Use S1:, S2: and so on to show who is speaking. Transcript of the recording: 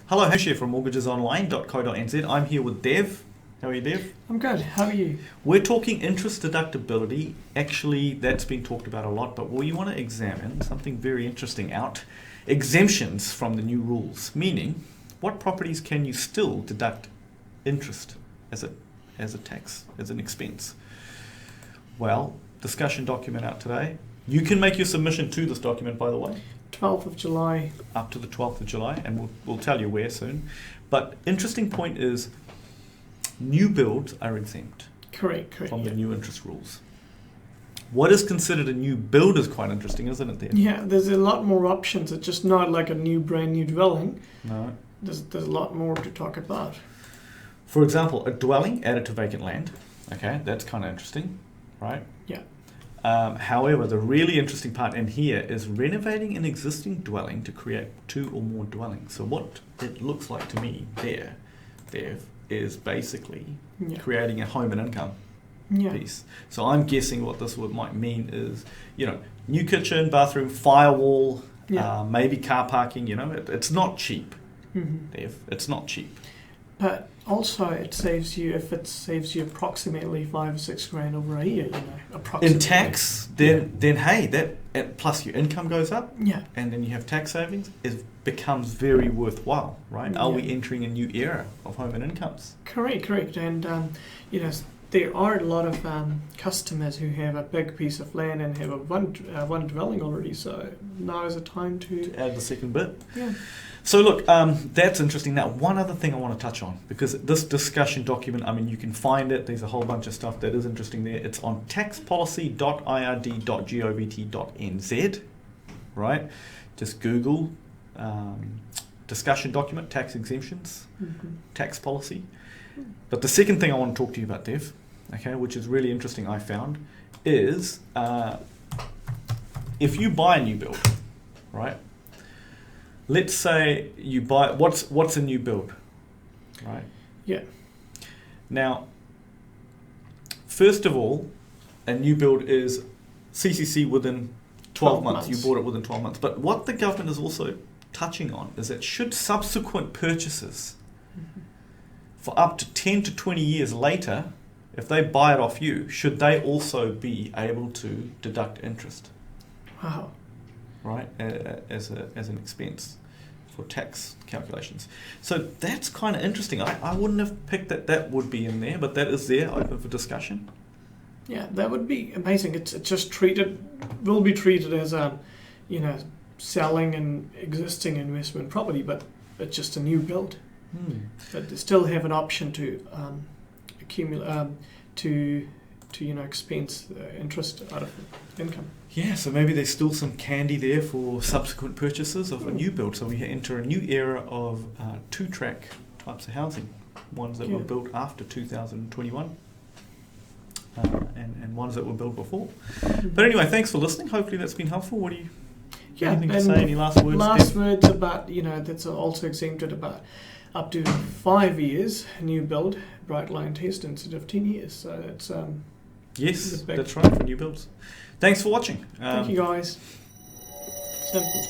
S1: Hello, Hamish here from mortgagesonline.co.nz. I'm here with Dev. How are you, Dev?
S2: I'm good. How are you?
S1: We're talking interest deductibility. Actually, that's been talked about a lot, but we want to examine something very interesting out. Exemptions from the new rules, meaning what properties can you still deduct interest as a tax, as an expense? Well, discussion document out today. You can make your submission to this document, by the way.
S2: 12th of July.
S1: Up to the 12th of July, and we'll tell you where soon. But interesting point is, new builds are exempt
S2: Correct.
S1: from the new interest rules. What is considered a new build is quite interesting, isn't it, there?
S2: Yeah, there's a lot more options. It's just not like a brand new dwelling.
S1: No.
S2: There's a lot more to talk about.
S1: For example, a dwelling added to vacant land. Okay, that's kind of interesting, right?
S2: Yeah.
S1: However, the really interesting part in here is renovating an existing dwelling to create two or more dwellings. So what it looks like to me there, Dev, is basically creating a home and income piece. So I'm guessing what this might mean is, new kitchen, bathroom, firewall, maybe car parking. It's not cheap, Dev. It's not cheap.
S2: But also, it saves you approximately $5 or $6 over a year. Approximately.
S1: In tax, then hey, that plus your income goes up.
S2: Yeah.
S1: And then you have tax savings. It becomes very worthwhile, right? Are we entering a new era of home and incomes?
S2: Correct. And there are a lot of customers who have a big piece of land and have one dwelling already. So now is the time to
S1: add the second bit.
S2: Yeah.
S1: So look, that's interesting. Now, one other thing I want to touch on, because this discussion document, you can find it. There's a whole bunch of stuff that is interesting there. It's on taxpolicy.ird.gov.nz, right? Just Google discussion document, tax exemptions, tax policy. But the second thing I want to talk to you about, Dev, okay, which is really interesting, I found, is if you buy a new build, right? Let's say you buy, what's a new build, right?
S2: Yeah.
S1: Now, first of all, a new build is CCC within 12 months. You bought it within 12 months. But what the government is also touching on is that should subsequent purchases for up to 10 to 20 years later, if they buy it off you, should they also be able to deduct interest?
S2: Wow.
S1: Right, as an expense for tax calculations. So that's kind of interesting. I wouldn't have picked that would be in there, but that is there, open for discussion.
S2: Yeah, that would be amazing. It's just will be treated as selling an existing investment property, but it's just a new build. But they still have an option to accumulate expense interest out of income.
S1: Yeah, so maybe there's still some candy there for subsequent purchases of a new build. So we enter a new era of two-track types of housing, ones that were built after 2021 and ones that were built before. But anyway, thanks for listening. Hopefully that's been helpful. What do you anything to say? Any last words?
S2: Last words about, that's also exempted about up to 5 years, new build, bright line test instead of 10 years. So it's
S1: yes, that's right, for new builds. Thanks for watching.
S2: Thank you, guys. Simple.